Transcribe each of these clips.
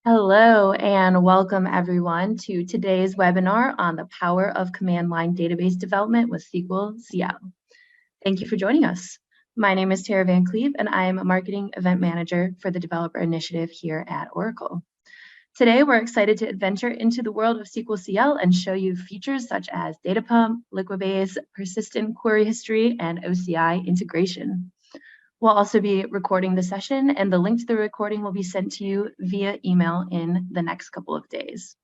Hello and welcome everyone to today's webinar on the power of command line database development with SQLcl. Thank you for joining us. My name is Tara Van Cleve and I am a marketing event manager for the developer initiative here at Oracle. Today, we're excited to adventure into the world of SQLcl and show you features such as data pump, Liquibase, persistent query history, and OCI integration. We'll also be recording the session, and the link to the recording will be sent to you via email in the next couple of days.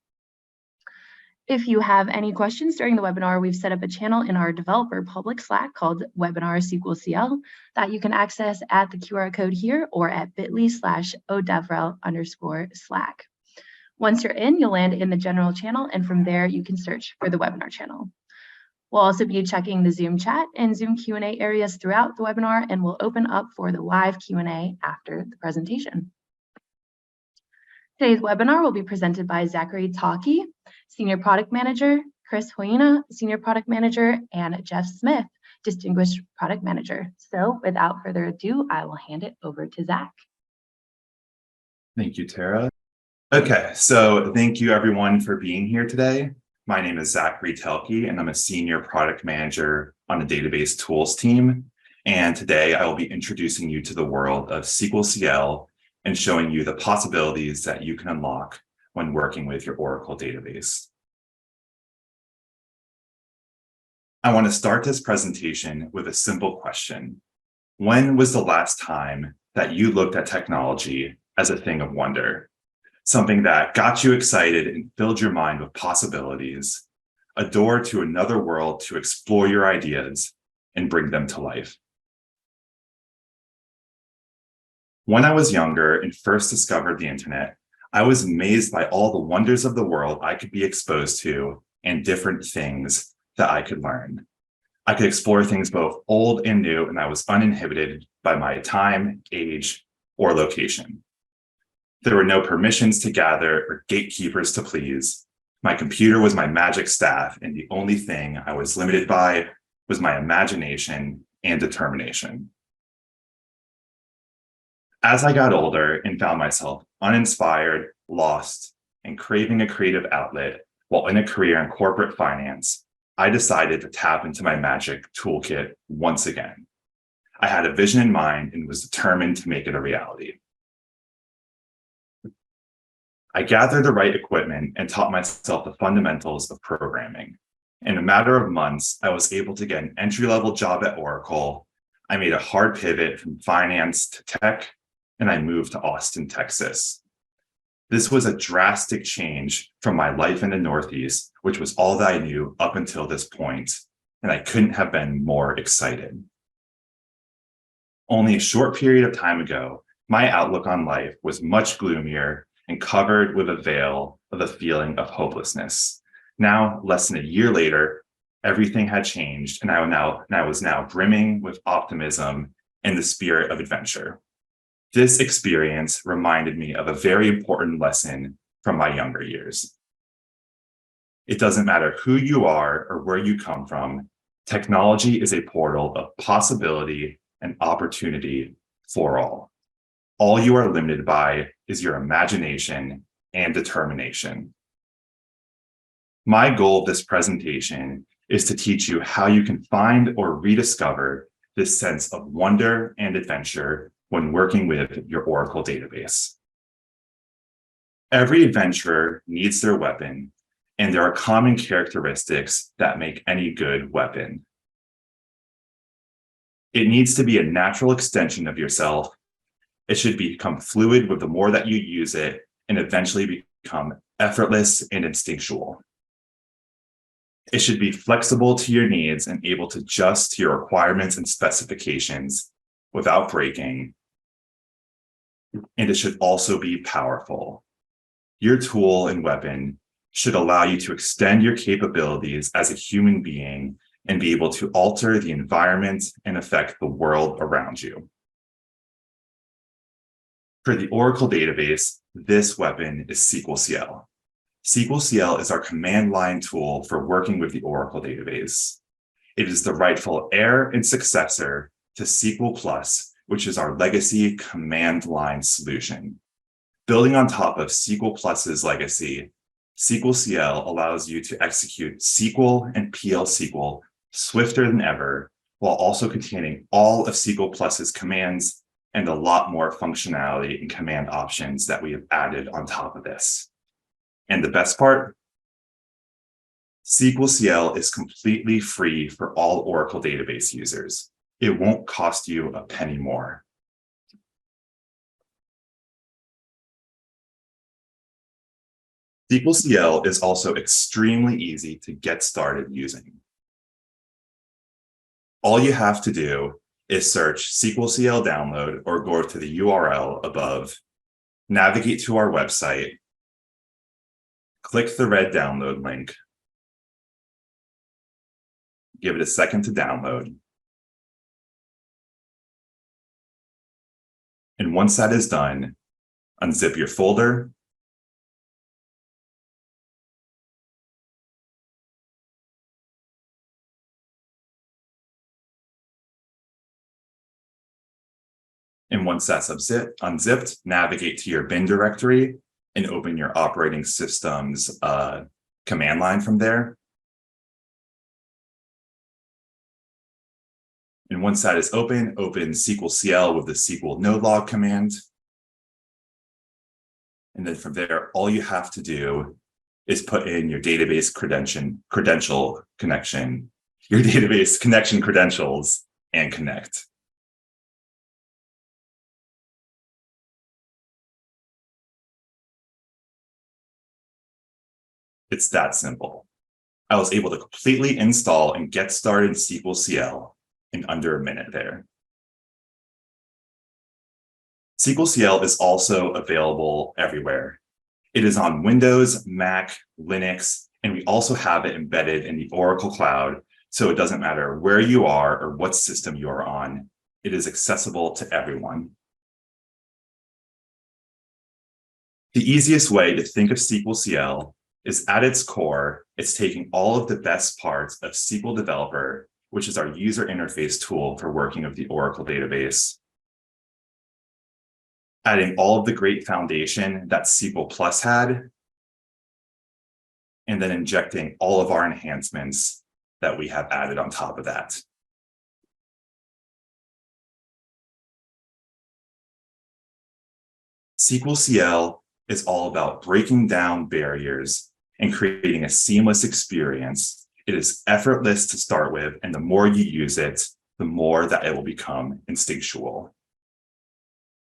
If you have any questions during the webinar, we've set up a channel in our developer public Slack called webinar-sqlcl that you can access at the QR code here or at bit.ly/odevrel_Slack. Once you're in, you'll land in the general channel, and from there you can search for the webinar channel. We'll also be checking the Zoom chat and Zoom Q&A areas throughout the webinar, and we'll open up for the live Q&A after the presentation. Today's webinar will be presented by Zachary Talkie, Senior Product Manager, Chris Hoyina, Senior Product Manager, and Jeff Smith, Distinguished Product Manager. So without further ado, I will hand it over to Zach. Thank you, Tara. Okay, so thank you everyone for being here today. My name is Zachary Talkie, and I'm a Senior Product Manager on the Database Tools team. And today I will be introducing you to the world of SQLcl and showing you the possibilities that you can unlock when working with your Oracle database. I want to start this presentation with a simple question. When was the last time that you looked at technology as a thing of wonder? Something that got you excited and filled your mind with possibilities, a door to another world to explore your ideas and bring them to life. When I was younger and first discovered the internet, I was amazed by all the wonders of the world I could be exposed to and different things that I could learn. I could explore things both old and new, and I was uninhibited by my time, age, or location. There were no permissions to gather or gatekeepers to please. My computer was my magic staff, and the only thing I was limited by was my imagination and determination. As I got older and found myself uninspired, lost, and craving a creative outlet while in a career in corporate finance, I decided to tap into my magic toolkit once again. I had a vision in mind and was determined to make it a reality. I gathered the right equipment and taught myself the fundamentals of programming. In a matter of months, I was able to get an entry-level job at Oracle. I made a hard pivot from finance to tech, and I moved to Austin, Texas. This was a drastic change from my life in the Northeast, which was all that I knew up until this point, and I couldn't have been more excited. Only a short period of time ago, my outlook on life was much gloomier and covered with a veil of a feeling of hopelessness. Now, less than a year later, everything had changed, and I was now brimming with optimism and the spirit of adventure. This experience reminded me of a very important lesson from my younger years. It doesn't matter who you are or where you come from, technology is a portal of possibility and opportunity for all. All you are limited by is your imagination and determination. My goal of this presentation is to teach you how you can find or rediscover this sense of wonder and adventure when working with your Oracle database. Every adventurer needs their weapon, and there are common characteristics that make any good weapon. It needs to be a natural extension of yourself. It should become fluid with the more that you use it, and eventually become effortless and instinctual. It should be flexible to your needs and able to adjust to your requirements and specifications without breaking. And it should also be powerful. Your tool and weapon should allow you to extend your capabilities as a human being and be able to alter the environment and affect the world around you. For the Oracle database, this weapon is SQLcl. SQLcl is our command line tool for working with the Oracle database. It is the rightful heir and successor to SQL+, which is our legacy command line solution. Building on top of SQL Plus's legacy, SQLcl allows you to execute SQL and PL SQL swifter than ever, while also containing all of SQL Plus's commands and a lot more functionality and command options that we have added on top of this. And the best part, SQLcl is completely free for all Oracle database users. It won't cost you a penny more. SQLcl is also extremely easy to get started using. All you have to do is search SQLcl download or go to the URL above, navigate to our website, click the red download link, give it a second to download. And once that is done, unzip your folder, and once that's unzipped, navigate to your bin directory and open your operating system's command line from there. And once that is open SQLcl with the SQL node log command. And then from there, all you have to do is put in your database credential connection, your database connection credentials, and connect. It's that simple. I was able to completely install and get started in SQLcl in under a minute there. SQLcl is also available everywhere. It is on Windows, Mac, Linux, and we also have it embedded in the Oracle Cloud, so it doesn't matter where you are or what system you are on. It is accessible to everyone. The easiest way to think of SQLcl is at its core, it's taking all of the best parts of SQL Developer, which is our user interface tool for working with the Oracle database, adding all of the great foundation that SQL Plus had, and then injecting all of our enhancements that we have added on top of that. SQLcl is all about breaking down barriers and creating a seamless experience. It is effortless to start with, and the more you use it, the more that it will become instinctual.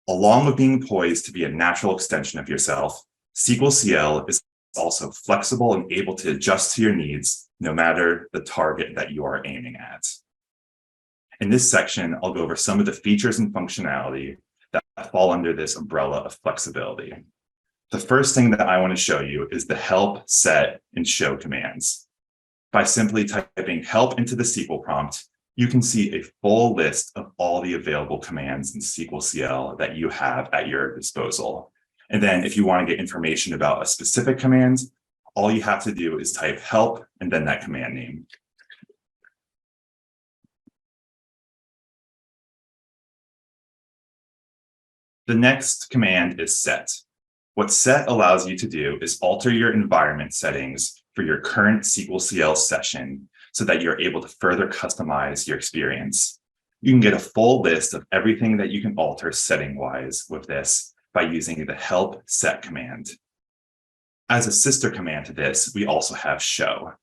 Along with being poised to be a natural extension of yourself, SQLcl is also flexible and able to adjust to your needs, no matter the target that you are aiming at. In this section, I'll go over some of the features and functionality that fall under this umbrella of flexibility. The first thing that I want to show you is the help, set, and show commands. By simply typing help into the SQL prompt, you can see a full list of all the available commands in SQLcl that you have at your disposal. And then if you want to get information about a specific command, all you have to do is type help and then that command name. The next command is set. What set allows you to do is alter your environment settings for your current SQLcl session so that you're able to further customize your experience. You can get a full list of everything that you can alter setting-wise with this by using the help set command. As a sister command to this, we also have show.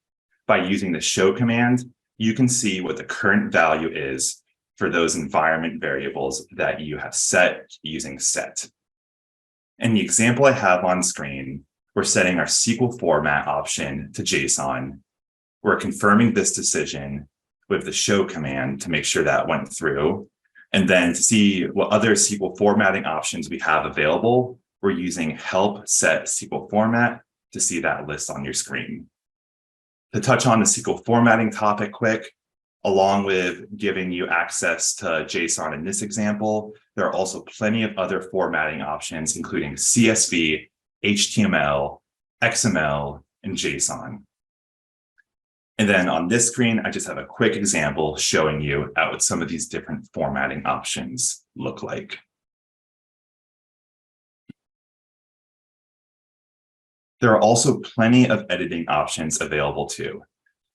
By using the show command, you can see what the current value is for those environment variables that you have set using set. In the example I have on screen, we're setting our SQL format option to JSON. We're confirming this decision with the show command to make sure that went through. And then to see what other SQL formatting options we have available, we're using help set SQL format to see that list on your screen. To touch on the SQL formatting topic quick, along with giving you access to JSON in this example, there are also plenty of other formatting options, including CSV, HTML, XML, and JSON. And then on this screen, I just have a quick example showing you what some of these different formatting options look like. There are also plenty of editing options available too.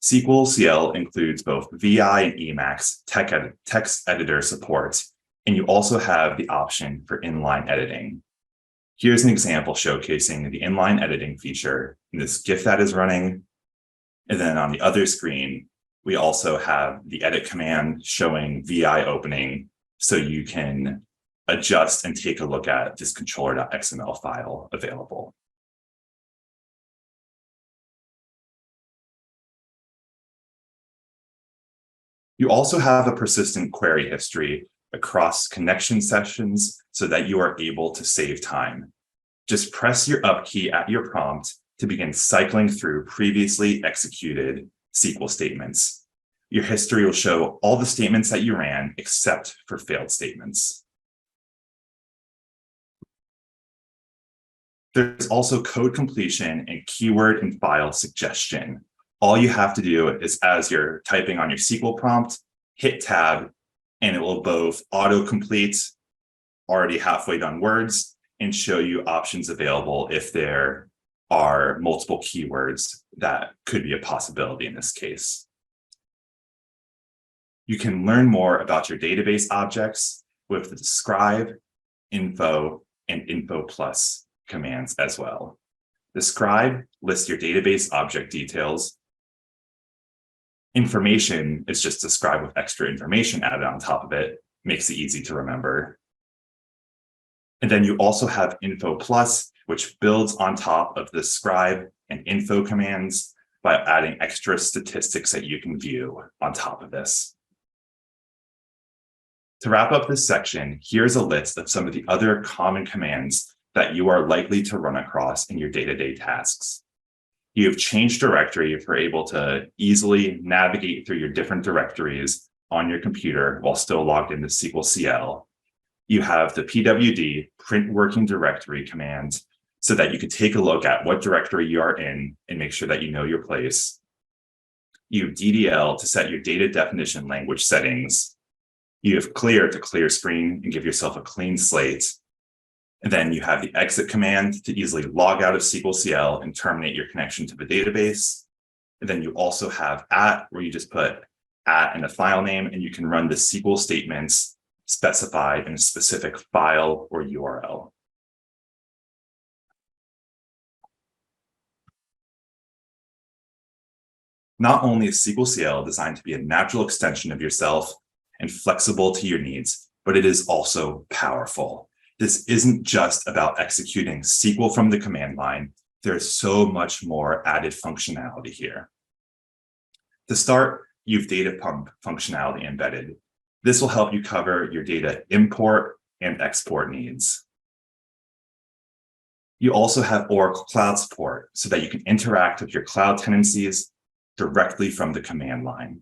SQLcl includes both VI and Emacs text editor support, and you also have the option for inline editing. Here's an example showcasing the inline editing feature in this GIF that is running. And then on the other screen, we also have the edit command showing VI opening, so you can adjust and take a look at this controller.xml file available. You also have a persistent query history across connection sessions so that you are able to save time. Just press your up key at your prompt to begin cycling through previously executed SQL statements. Your history will show all the statements that you ran except for failed statements. There's also code completion and keyword and file suggestion. All you have to do is, as you're typing on your SQL prompt, hit tab, and it will both autocomplete already halfway done words and show you options available if there are multiple keywords that could be a possibility in this case. You can learn more about your database objects with the describe, info, and info plus commands as well. Describe lists your database object details. Information is just described with extra information added on top of it, makes it easy to remember. And then you also have info plus, which builds on top of the describe and info commands by adding extra statistics that you can view on top of this. To wrap up this section, here's a list of some of the other common commands that you are likely to run across in your day-to-day tasks. You have change directory if you're able to easily navigate through your different directories on your computer while still logged into SQLcl. You have the pwd print working directory command so that you can take a look at what directory you are in and make sure that you know your place. You have ddl to set your data definition language settings. You have clear to clear screen and give yourself a clean slate. And then you have the exit command to easily log out of SQLcl and terminate your connection to the database. And then you also have @ where you just put @ in a file name, and you can run the SQL statements specified in a specific file or URL. Not only is SQLcl designed to be a natural extension of yourself and flexible to your needs, but it is also powerful. This isn't just about executing SQL from the command line. There's so much more added functionality here. To start, you've data pump functionality embedded. This will help you cover your data import and export needs. You also have Oracle Cloud Support so that you can interact with your cloud tenancies directly from the command line.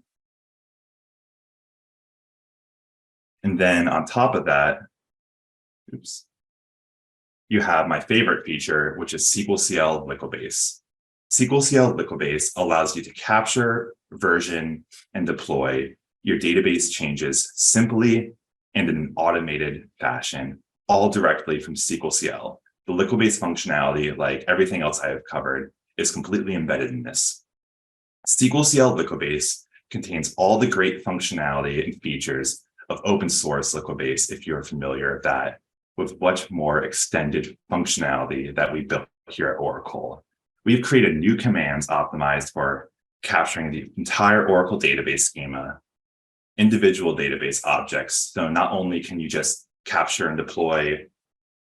And then on top of that, you have my favorite feature, which is SQLcl Liquibase. SQLcl Liquibase allows you to capture, version, and deploy your database changes simply and in an automated fashion, all directly from SQLcl. The Liquibase functionality, like everything else I have covered, is completely embedded in this. SQLcl Liquibase contains all the great functionality and features of open source Liquibase, if you're familiar with that, with much more extended functionality that we built here at Oracle. We've created new commands optimized for capturing the entire Oracle database schema, individual database objects. So not only can you just capture and deploy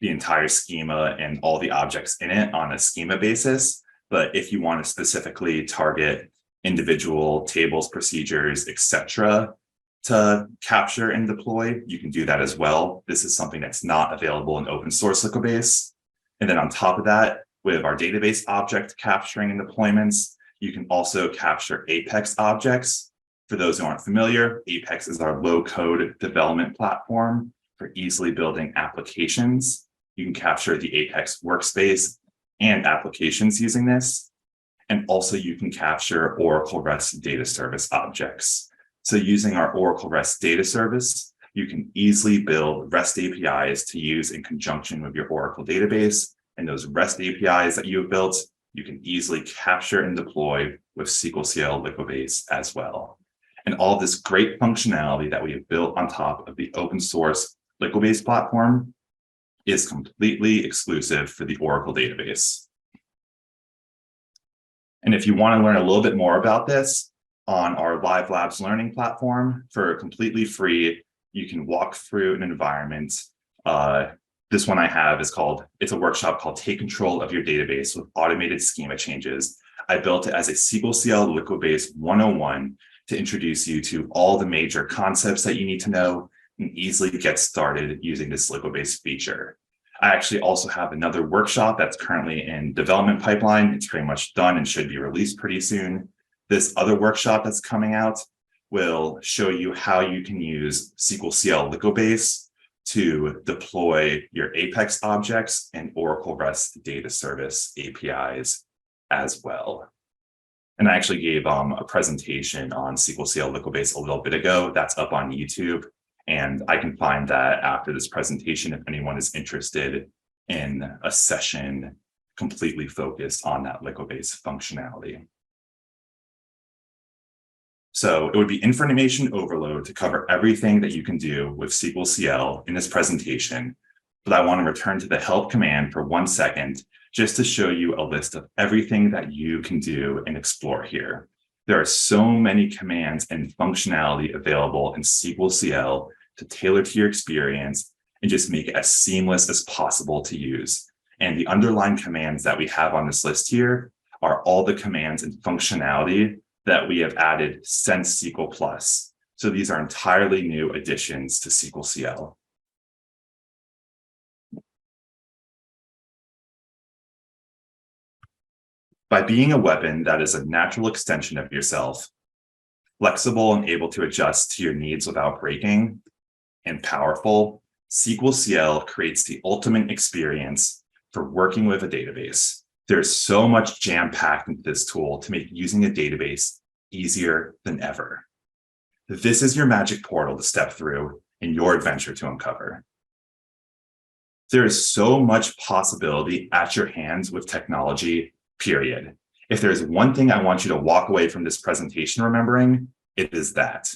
the entire schema and all the objects in it on a schema basis, but if you want to specifically target individual tables, procedures, etc., to capture and deploy, you can do that as well. This is something that's not available in open source Liquibase. And then on top of that, with our database object capturing and deployments, you can also capture Apex objects. For those who aren't familiar, Apex is our low-code development platform for easily building applications. You can capture the Apex workspace and applications using this. And also you can capture Oracle REST data service objects. So using our Oracle REST data service, you can easily build REST APIs to use in conjunction with your Oracle database. And those REST APIs that you have built you can easily capture and deploy with SQLcl Liquibase as well. And all this great functionality that we have built on top of the open source Liquibase platform is completely exclusive for the Oracle database. And if you want to learn a little bit more about this on our Live Labs learning platform for completely free, you can walk through an environment. This one I have is it's a workshop called Take Control of Your Database with Automated Schema Changes. I built it as a SQLcl Liquibase 101 to introduce you to all the major concepts that you need to know and easily get started using this Liquibase feature. I actually also have another workshop that's currently in development pipeline. It's pretty much done and should be released pretty soon. This other workshop that's coming out will show you how you can use SQLcl Liquibase to deploy your Apex objects and Oracle REST data service APIs as well. And I actually gave a presentation on SQLcl Liquibase a little bit ago. That's up on YouTube. And I can find that after this presentation if anyone is interested in a session completely focused on that Liquibase functionality. So it would be information overload to cover everything that you can do with SQLcl in this presentation. But I want to return to the help command for 1 second just to show you a list of everything that you can do and explore here. There are so many commands and functionality available in SQLcl to tailor to your experience and just make it as seamless as possible to use. And the underlying commands that we have on this list here are all the commands and functionality that we have added since SQL+. So these are entirely new additions to SQLcl. By being a weapon that is a natural extension of yourself, flexible and able to adjust to your needs without breaking, and powerful, SQLcl creates the ultimate experience for working with a database. There's so much jam-packed into this tool to make using a database easier than ever. This is your magic portal to step through in your adventure to uncover. There is so much possibility at your hands with technology, period. If there's one thing I want you to walk away from this presentation remembering, it is that.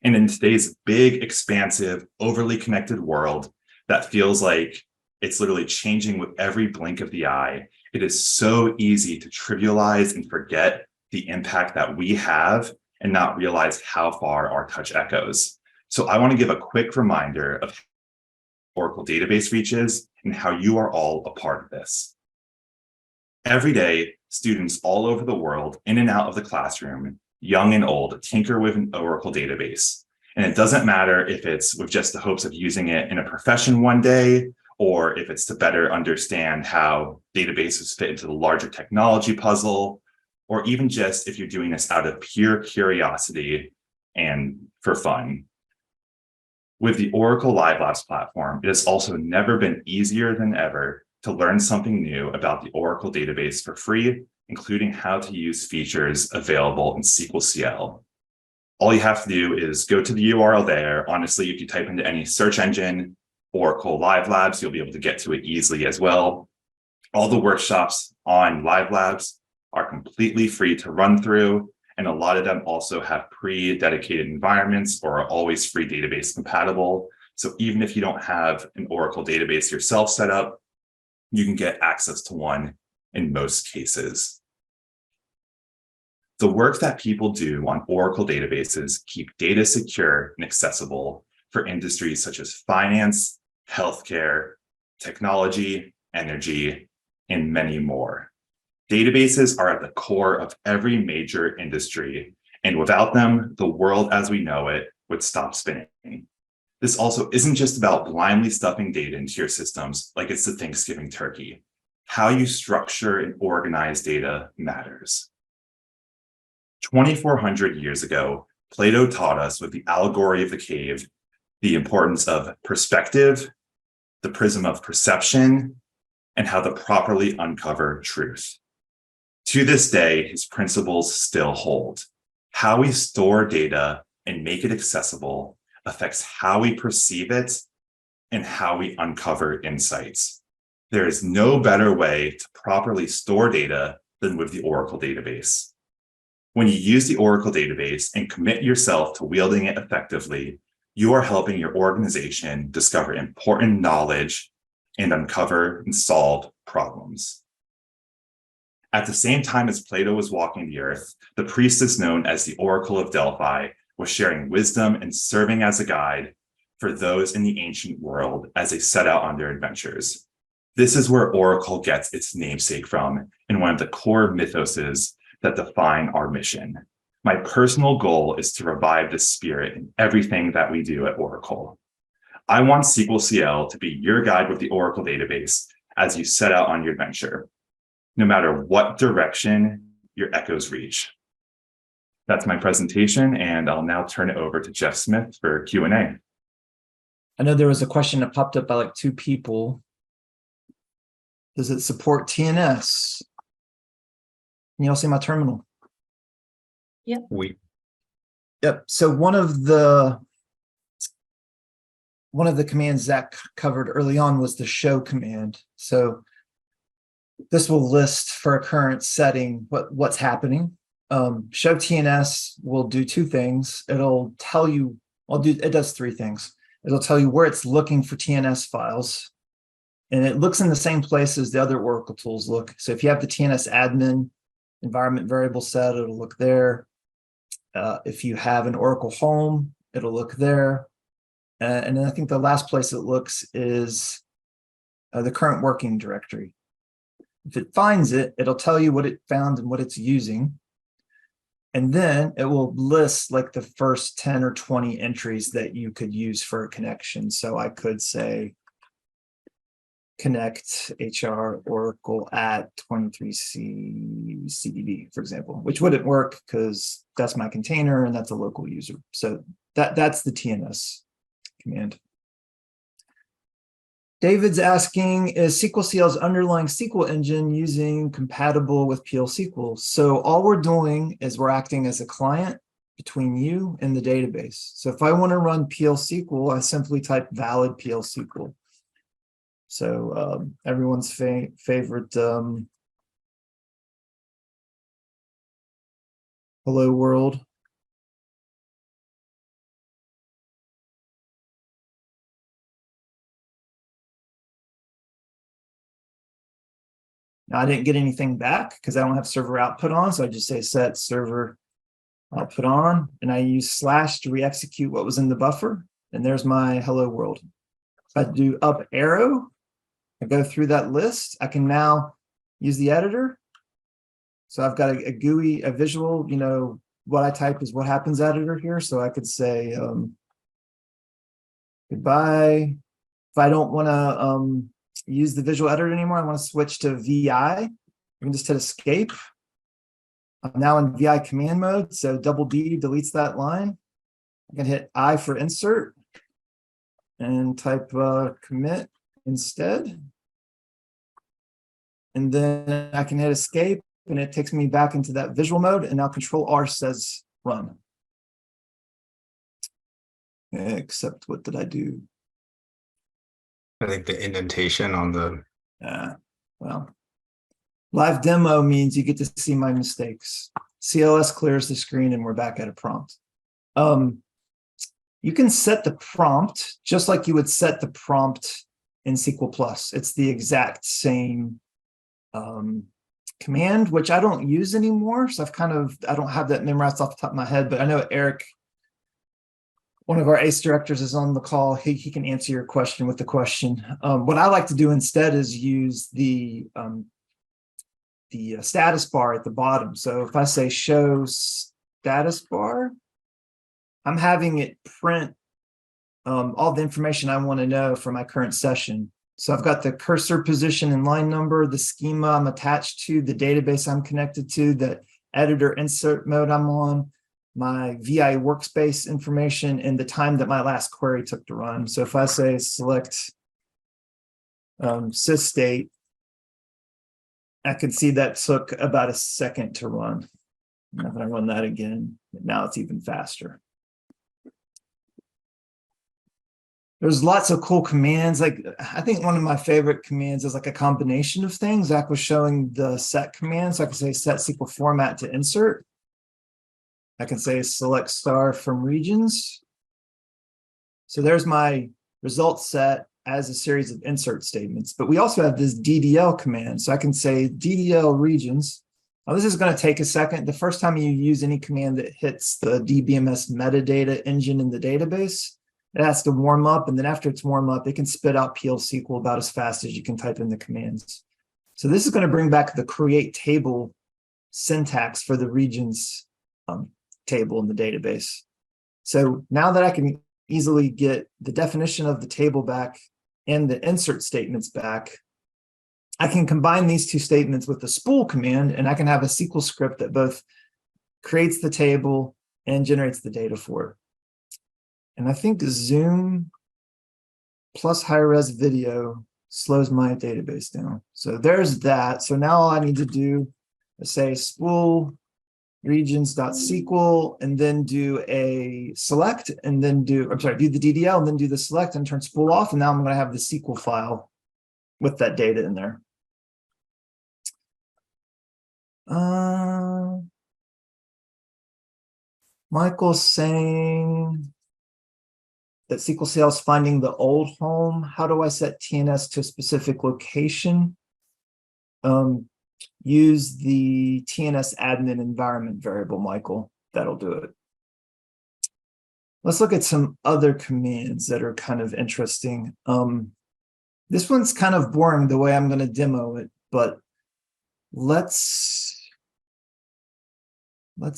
And in today's big, expansive, overly connected world that feels like it's literally changing with every blink of the eye, it is so easy to trivialize and forget the impact that we have and not realize how far our touch echoes. So I want to give a quick reminder of Oracle database reaches and how you are all a part of this. Every day, students all over the world, in and out of the classroom, young and old, tinker with an Oracle database. And it doesn't matter if it's with just the hopes of using it in a profession one day, or if it's to better understand how databases fit into the larger technology puzzle, or even just if you're doing this out of pure curiosity and for fun. With the Oracle Live Labs platform, it has also never been easier than ever to learn something new about the Oracle database for free, including how to use features available in SQLcl. All you have to do is go to the URL there. Honestly, if you type into any search engine, Oracle Live Labs, you'll be able to get to it easily as well. All the workshops on Live Labs are completely free to run through, and a lot of them also have pre-dedicated environments or are always free database compatible. So even if you don't have an Oracle database yourself set up, you can get access to one in most cases. The work that people do on Oracle databases keep data secure and accessible for industries such as finance, healthcare, technology, energy, and many more. Databases are at the core of every major industry, and without them, the world as we know it would stop spinning. This also isn't just about blindly stuffing data into your systems like it's the Thanksgiving turkey. How you structure and organize data matters. 2,400 years ago, Plato taught us with the allegory of the cave the importance of perspective, the prism of perception, and how to properly uncover truth. To this day, his principles still hold. How we store data and make it accessible affects how we perceive it and how we uncover insights. There is no better way to properly store data than with the Oracle database. When you use the Oracle database and commit yourself to wielding it effectively, you are helping your organization discover important knowledge and uncover and solve problems. At the same time as Plato was walking the earth, the priestess known as the Oracle of Delphi was sharing wisdom and serving as a guide for those in the ancient world as they set out on their adventures. This is where Oracle gets its namesake from, and one of the core mythoses that define our mission. My personal goal is to revive the spirit in everything that we do at Oracle. I want SQLcl to be your guide with the Oracle database as you set out on your adventure, no matter what direction your echoes reach. That's my presentation, and I'll now turn it over to Jeff Smith for Q&A. I know there was a question that popped up by like 2 people. Does it support TNS? Can you all see my terminal? Yep. Yep. So one of the commands Zach covered early on was the show command. So this will list for a current setting what's happening. Show TNS will do 2 things. It'll tell you, it does 3 things. It'll tell you where it's looking for TNS files. And it looks in the same place as the other Oracle tools look. So if you have the TNS admin environment variable set, it'll look there. If you have an Oracle home, it'll look there. And then I think the last place it looks is the current working directory. If it finds it, it'll tell you what it found and what it's using. And then it will list like the first 10 or 20 entries that you could use for a connection. So I could say, connect HR Oracle at 23C CDB, for example, which wouldn't work because that's my container and that's a local user. So that's the TNS command. David's asking, is SQLcl's underlying SQL engine using compatible with PL SQL? So all we're doing is we're acting as a client between you and the database. So if I want to run PL SQL, I simply type valid PL SQL. So everyone's favorite hello world. Now, I didn't get anything back because I don't have server output on, so I just say set server output on, and I use / to re-execute what was in the buffer, and there's my hello world. If I do up arrow, I go through that list. I can now use the editor. So I've got a GUI, a visual, what I type is what happens editor here. So I could say goodbye. If I don't want to use the visual editor anymore, I want to switch to VI. You can just hit escape. I'm now in VI command mode. So double D deletes that line. I can hit I for insert and type commit instead. And then I can hit escape and it takes me back into that visual mode. And now Control R says run. Except what did I do? I think the indentation on the... Well, live demo means you get to see my mistakes. CLS clears the screen and we're back at a prompt. You can set the prompt just like you would set the prompt in SQL+. It's the exact same command, which I don't use anymore. So I don't have that memorized off the top of my head, but I know Eric, one of our ACE directors, is on the call. He can answer your question with the question. What I like to do instead is use the status bar at the bottom. So if I say show status bar, I'm having it print all the information I want to know for my current session. So I've got the cursor position and line number, the schema I'm attached to, the database I'm connected to, the editor insert mode I'm on, my VI workspace information, and the time that my last query took to run. So if I say select sysstate, I can see that took about a second to run. And if I run that again, now it's even faster. There's lots of cool commands. Like, I think one of my favorite commands is like a combination of things. Zach was showing the set command. So I can say set SQL format to insert. I can say select star from regions. So there's my result set as a series of insert statements. But we also have this DDL command. So I can say DDL regions. Now this is going to take a second. The first time you use any command that hits the DBMS metadata engine in the database, it has to warm up. And then after it's warm up, it can spit out PL SQL about as fast as you can type in the commands. So this is going to bring back the create table syntax for the regions table in the database. So now that I can easily get the definition of the table back and the insert statements back, I can combine these two statements with the spool command, and I can have a SQL script that both creates the table and generates the data for it. And I think Zoom plus high-res video slows my database down. So there's that. So now all I need to do is say spool regions.sql and then do a select and then do the DDL and then do the select and turn spool off. And now I'm going to have the SQL file with that data in there. Michael's saying that SQLcl is finding the old home. How do I set TNS to a specific location? Use the TNS admin environment variable, Michael. That'll do it. Let's look at some other commands that are kind of interesting. This one's kind of boring the way I'm going to demo it, but let's go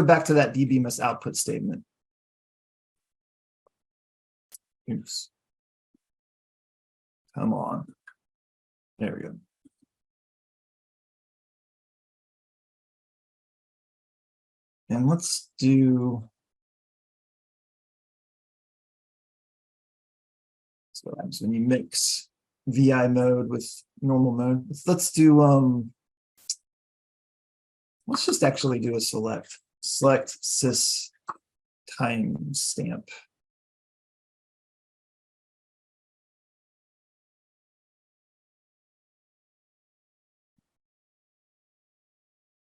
back to that DBMS output statement. Oops. Come on. There we go. And let's do, so what happens when you mix VI mode with normal mode. Let's do, let's just actually do a select sys timestamp.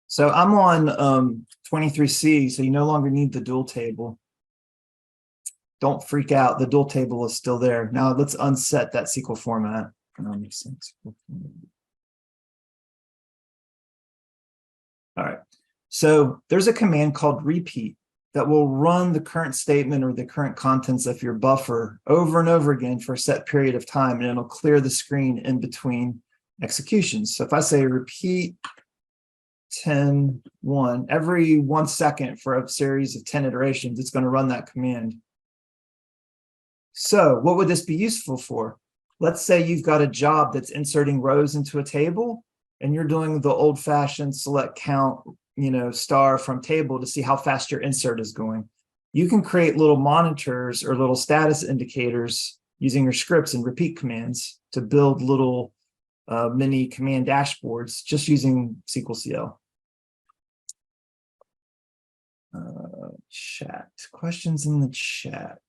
So I'm on 23C, so you no longer need the dual table. Don't freak out, the dual table is still there. Now let's unset that SQL format. All right, so there's a command called repeat that will run the current statement or the current contents of your buffer over and over again for a set period of time, and it'll clear the screen in between executions. So if I say repeat 10:1, every 1 second for a series of 10 iterations, it's going to run that command. So what would this be useful for? Let's say you've got a job that's inserting rows into a table and you're doing the old-fashioned select count, star from table to see how fast your insert is going. You can create little monitors or little status indicators using your scripts and repeat commands to build little mini command dashboards just using SQLcl. Chat questions in the chat.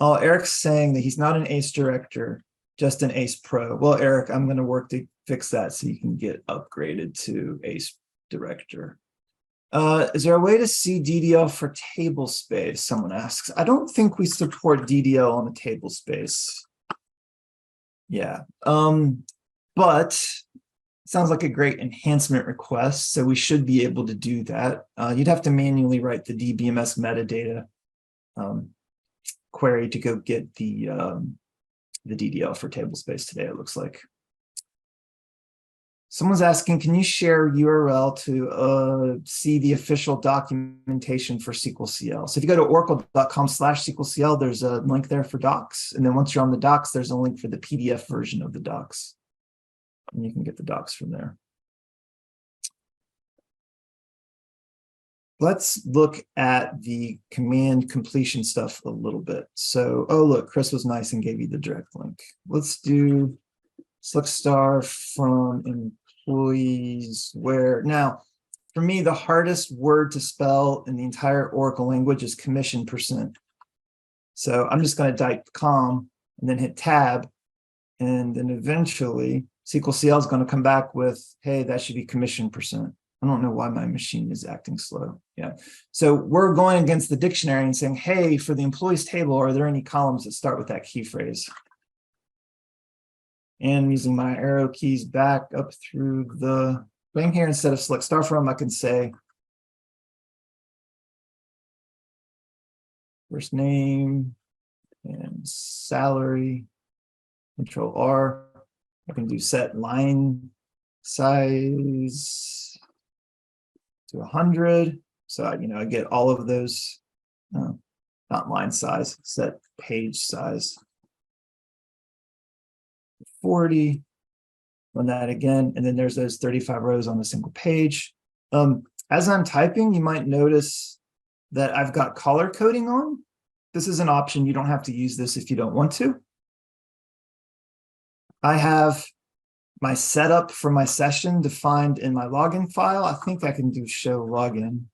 Oh, Eric's saying that he's not an ACE director, just an ACE pro. Well, Eric, I'm going to work to fix that so you can get upgraded to ACE director. Is there a way to see DDL for table space? Someone asks. I don't think we support DDL on the table space. Yeah, but sounds like a great enhancement request, so we should be able to do that. You'd have to manually write the DBMS metadata query to go get the DDL for table space today, it looks like. Someone's asking, can you share URL to see the official documentation for SQLcl? So if you go to oracle.com/SQLcl, there's a link there for docs. And then once you're on the docs, there's a link for the PDF version of the docs. And you can get the docs from there. Let's look at the command completion stuff a little bit. So, oh, look, Chris was nice and gave you the direct link. Let's do select star from employees where. Now, for me, the hardest word to spell in the entire Oracle language is commission %. So I'm just going to type com and then hit tab. And then eventually SQLcl is going to come back with, hey, that should be commission %. I don't know why my machine is acting slow. Yeah. So we're going against the dictionary and saying, hey, for the employees table, are there any columns that start with that key phrase? And using my arrow keys back up through the thing here, instead of select star from, I can say first name and salary, Control R. I can do set line size to 100. So, I get all of those, not line size, set page size. 40, run that again, and then there's those 35 rows on a single page. As I'm typing, you might notice that I've got color coding on. This is an option. You don't have to use this if you don't want to. I have my setup for my session defined in my login file. I think I can do show login.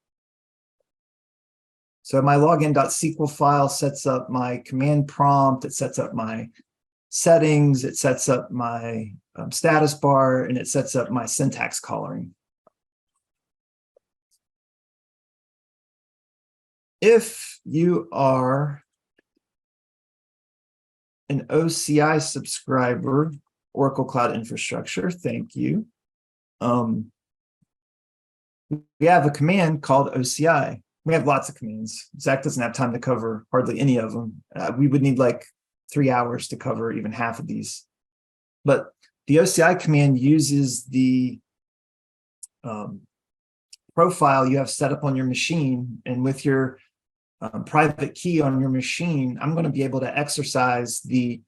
So my login.sql file sets up my command prompt. It sets up my settings. It sets up my status bar, and it sets up my syntax coloring. If you are an OCI subscriber, Oracle Cloud Infrastructure, thank you. We have a command called OCI. We have lots of commands. Zach doesn't have time to cover hardly any of them. We would need like 3 hours to cover even half of these. But the OCI command uses the profile you have set up on your machine, and with your private key on your machine, I'm going to be able to exercise the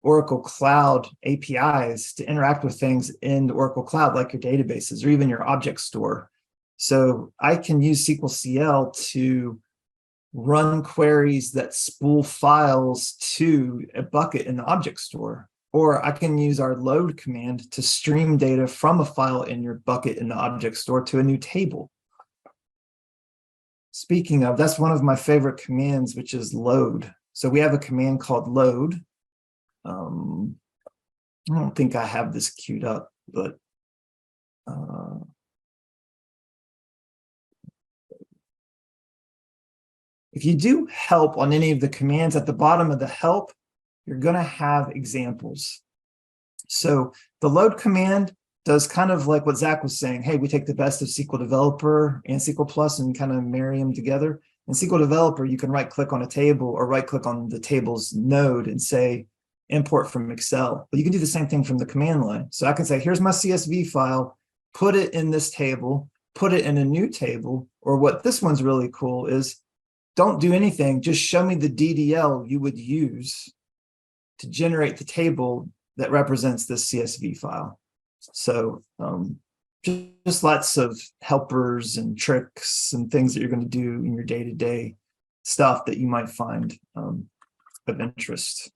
Oracle Cloud APIs to interact with things in the Oracle Cloud, like your databases or even your object store. So I can use SQLcl to run queries that spool files to a bucket in the object store. Or I can use our load command to stream data from a file in your bucket in the object store to a new table. Speaking of, that's one of my favorite commands, which is load. So we have a command called load. I don't think I have this queued up, but if you do help on any of the commands at the bottom of the help, you're going to have examples. So the load command does kind of like what Zach was saying. Hey, we take the best of SQL Developer and SQL Plus and kind of marry them together. In SQL Developer, you can right-click on a table or right-click on the table's node and say, import from Excel. But you can do the same thing from the command line. So I can say, here's my CSV file, put it in this table, put it in a new table, or what this one's really cool is, don't do anything, just show me the DDL you would use to generate the table that represents this CSV file. So just lots of helpers and tricks and things that you're going to do in your day-to-day stuff that you might find of interest.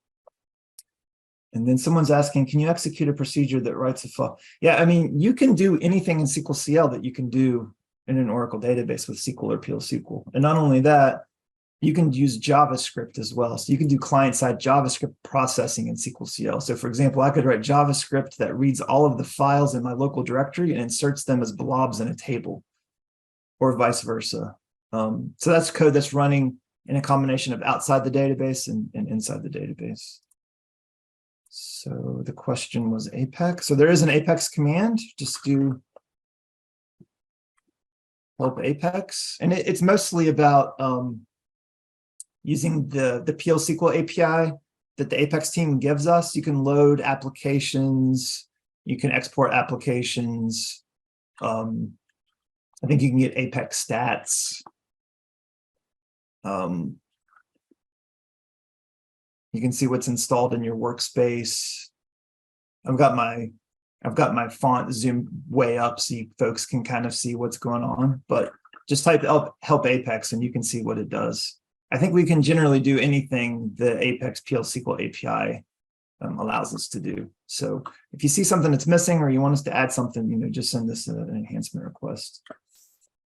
And then someone's asking, can you execute a procedure that writes a file? Yeah, I mean, you can do anything in SQLcl that you can do in an Oracle database with SQL or PL/SQL. And not only that, you can use JavaScript as well. So you can do client-side JavaScript processing in SQLcl. So for example, I could write JavaScript that reads all of the files in my local directory and inserts them as blobs in a table, or vice versa. So that's code that's running in a combination of outside the database and inside the database. So the question was Apex. So there is an Apex command. Just do help Apex. And it's mostly about using the PL/SQL API that the Apex team gives us. You can load applications. You can export applications. I think you can get Apex stats. You can see what's installed in your workspace. I've got my font zoomed way up so you folks can kind of see what's going on, but just type help Apex and you can see what it does. I think we can generally do anything the Apex PL/SQL API allows us to do. So if you see something that's missing or you want us to add something, just send us an enhancement request.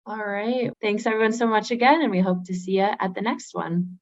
All right. Thanks everyone so much again, and we hope to see you at the next one.